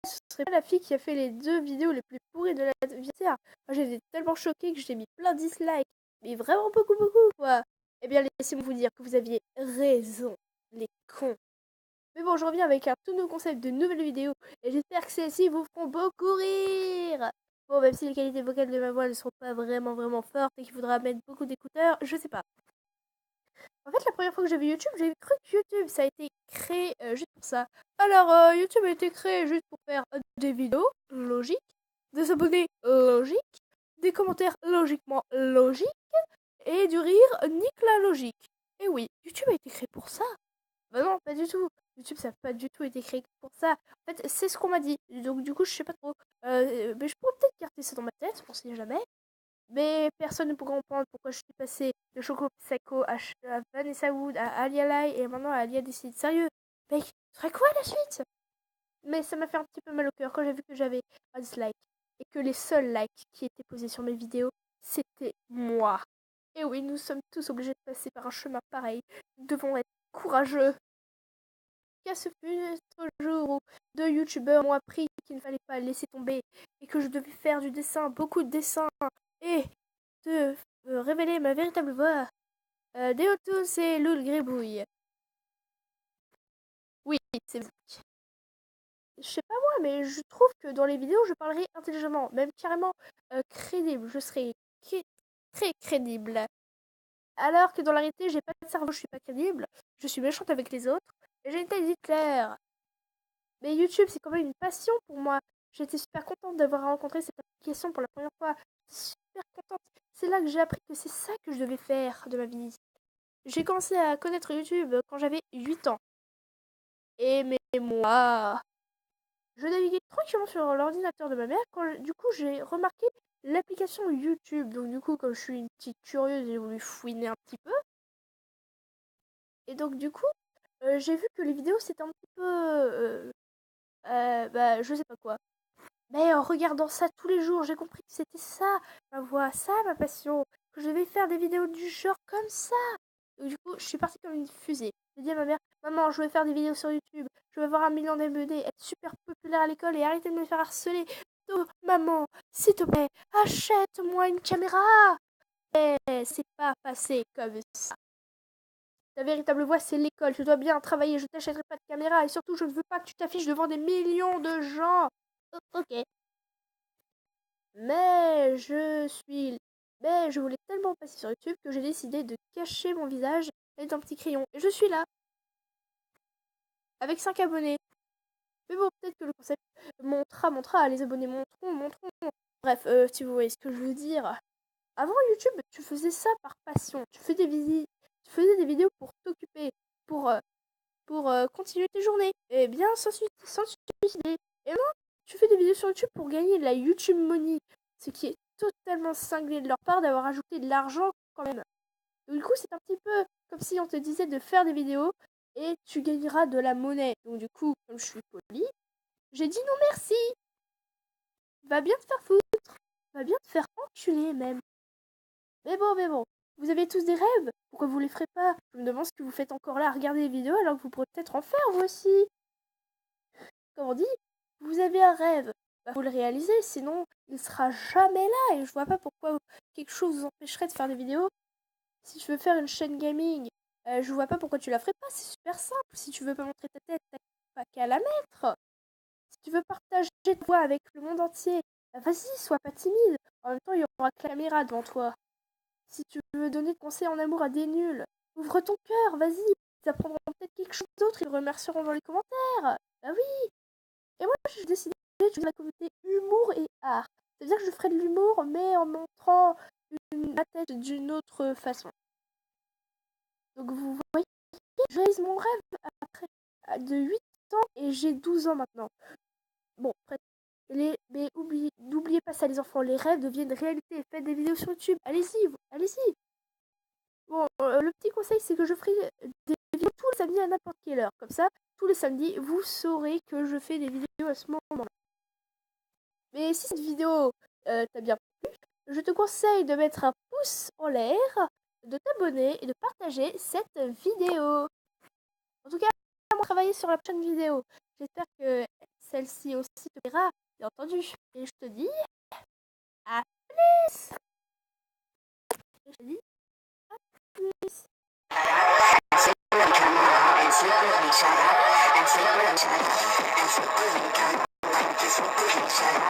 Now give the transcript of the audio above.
ce serait pas la fille qui a fait les 2 vidéos les plus pourries de la vie entière. Moi, j'étais tellement choquée que j'ai mis plein de dislikes. Mais vraiment beaucoup, beaucoup, quoi. Eh bien, laissez-moi vous dire que vous aviez raison, les cons. Mais bon, je reviens avec un tout nouveau concept de nouvelle vidéo. Et j'espère que celles-ci vous feront beaucoup rire. Bon, même si les qualités vocales de ma voix ne sont pas vraiment, vraiment fortes et qu'il faudra mettre beaucoup d'écouteurs, je sais pas. En fait, la première fois que j'ai vu YouTube, j'ai cru que YouTube, ça a été créé juste pour ça. Alors, YouTube a été créé juste pour faire des vidéos, logique, des abonnés, logique, des commentaires logiquement logiques, et du rire, nique la logique. Et oui, YouTube a été créé pour ça. Bah non, pas du tout. YouTube, ça n'a pas du tout été créé pour ça. En fait, c'est ce qu'on m'a dit. Donc, du coup, je sais pas trop. Mais je pourrais peut-être garder ça dans ma tête, on sait jamais. Mais personne ne pourra comprendre pourquoi je suis passée de Choco Psycho à Vanessa Wood, à Alia Lai et maintenant à Alia Décide. Sérieux, mec, ce serait quoi la suite? Mais ça m'a fait un petit peu mal au cœur quand j'ai vu que j'avais un dislike et que les seuls likes qui étaient posés sur mes vidéos, c'était moi. Et oui, nous sommes tous obligés de passer par un chemin pareil. Nous devons être courageux. Qu'à ce funeste jour où 2 youtubeurs m'ont appris qu'il ne fallait pas laisser tomber et que je devais faire du dessin, beaucoup de dessins, et de révéler ma véritable voix. Déotoun, c'est Loul Gribouille. Oui, c'est vous. Je sais pas moi, mais je trouve que dans les vidéos, je parlerai intelligemment, même carrément crédible. Je serai très crédible. Alors que dans la réalité, j'ai pas de cerveau, je suis pas crédible. Je suis méchante avec les autres. Et j'ai une taille d'Hitler. Mais YouTube, c'est quand même une passion pour moi. J'étais super contente d'avoir rencontré cette application pour la première fois. J'étais super contente. C'est là que j'ai appris que c'est ça que je devais faire de ma vie. J'ai commencé à connaître YouTube quand j'avais 8 ans. Et mais moi, je naviguais tranquillement sur l'ordinateur de ma mère quand du coup j'ai remarqué l'application YouTube. Donc du coup, comme je suis une petite curieuse, j'ai voulu fouiner un petit peu. Et donc du coup, j'ai vu que les vidéos c'était un petit peu... bah, je sais pas quoi. Mais en regardant ça tous les jours, j'ai compris que c'était ça, ma voix, ça, ma passion. Que je devais faire des vidéos du genre comme ça. Donc, du coup, je suis partie comme une fusée. J'ai dit à ma mère, maman, je veux faire des vidéos sur YouTube. Je veux avoir 1 million d'abonnés, être super populaire à l'école et arrêter de me faire harceler. Oh, maman, s'il te plaît, achète-moi une caméra. Et c'est pas passé comme ça. Ta véritable voix, c'est l'école. Tu dois bien travailler. Je t'achèterai pas de caméra. Et surtout, je ne veux pas que tu t'affiches devant des millions de gens. Ok. Mais je suis... Mais je voulais tellement passer sur YouTube que j'ai décidé de cacher mon visage avec un petit crayon. Et je suis là, avec 5 abonnés. Mais bon, peut-être que le concept montrera, les abonnés montreront. Bref, si vous voyez ce que je veux dire. Avant YouTube, tu faisais ça par passion. Tu faisais des vidéos pour t'occuper, pour, euh, pour continuer tes journées. Et bien, sans te suicider. Et maintenant, tu fais des vidéos sur YouTube pour gagner de la YouTube Money. Ce qui est totalement cinglé de leur part d'avoir ajouté de l'argent quand même. Donc, du coup, c'est un petit peu comme si on te disait de faire des vidéos et tu gagneras de la monnaie. Donc du coup, comme je suis polie, j'ai dit non merci. Va bien te faire foutre. Va bien te faire enculer même. Mais bon. Vous avez tous des rêves. Pourquoi vous les ferez pas? Je me demande ce que vous faites encore là à regarder les vidéos alors que vous pourrez peut-être en faire vous aussi. Comme on dit, vous avez un rêve. Bah, faut le réaliser, sinon il sera jamais là et je vois pas pourquoi quelque chose vous empêcherait de faire des vidéos. Si tu veux faire une chaîne gaming, je vois pas pourquoi tu la ferais pas, c'est super simple. Si tu veux pas montrer ta tête, t'as pas qu'à la mettre. Si tu veux partager ta voix avec le monde entier, bah vas-y, sois pas timide. En même temps, il y aura que la caméra devant toi. Si tu veux donner des conseils en amour à des nuls, ouvre ton cœur, vas-y. Ils apprendront peut-être quelque chose d'autre, ils le remercieront dans les commentaires. Bah oui. Et moi, j'ai décidé de faire la communauté humour et art. C'est-à-dire que je ferai de l'humour, mais en montrant la tête d'une autre façon. Donc vous voyez, je réalise mon rêve après de 8 ans et j'ai 12 ans maintenant. Bon, après, mais n'oubliez pas ça les enfants, les rêves deviennent réalité. Faites des vidéos sur YouTube, allez-y, allez-y. Bon, le petit conseil, c'est que je ferai des vidéos tous les samedis à n'importe quelle heure. Comme ça, tous les samedis, vous saurez que je fais des vidéos à ce moment-là. Mais si cette vidéo t'a bien plu, je te conseille de mettre un pouce en l'air, de t'abonner et de partager cette vidéo. En tout cas, on va travailler sur la prochaine vidéo. J'espère que celle-ci aussi te plaira, bien entendu. Et je te dis à plus. Et je te dis à plus. And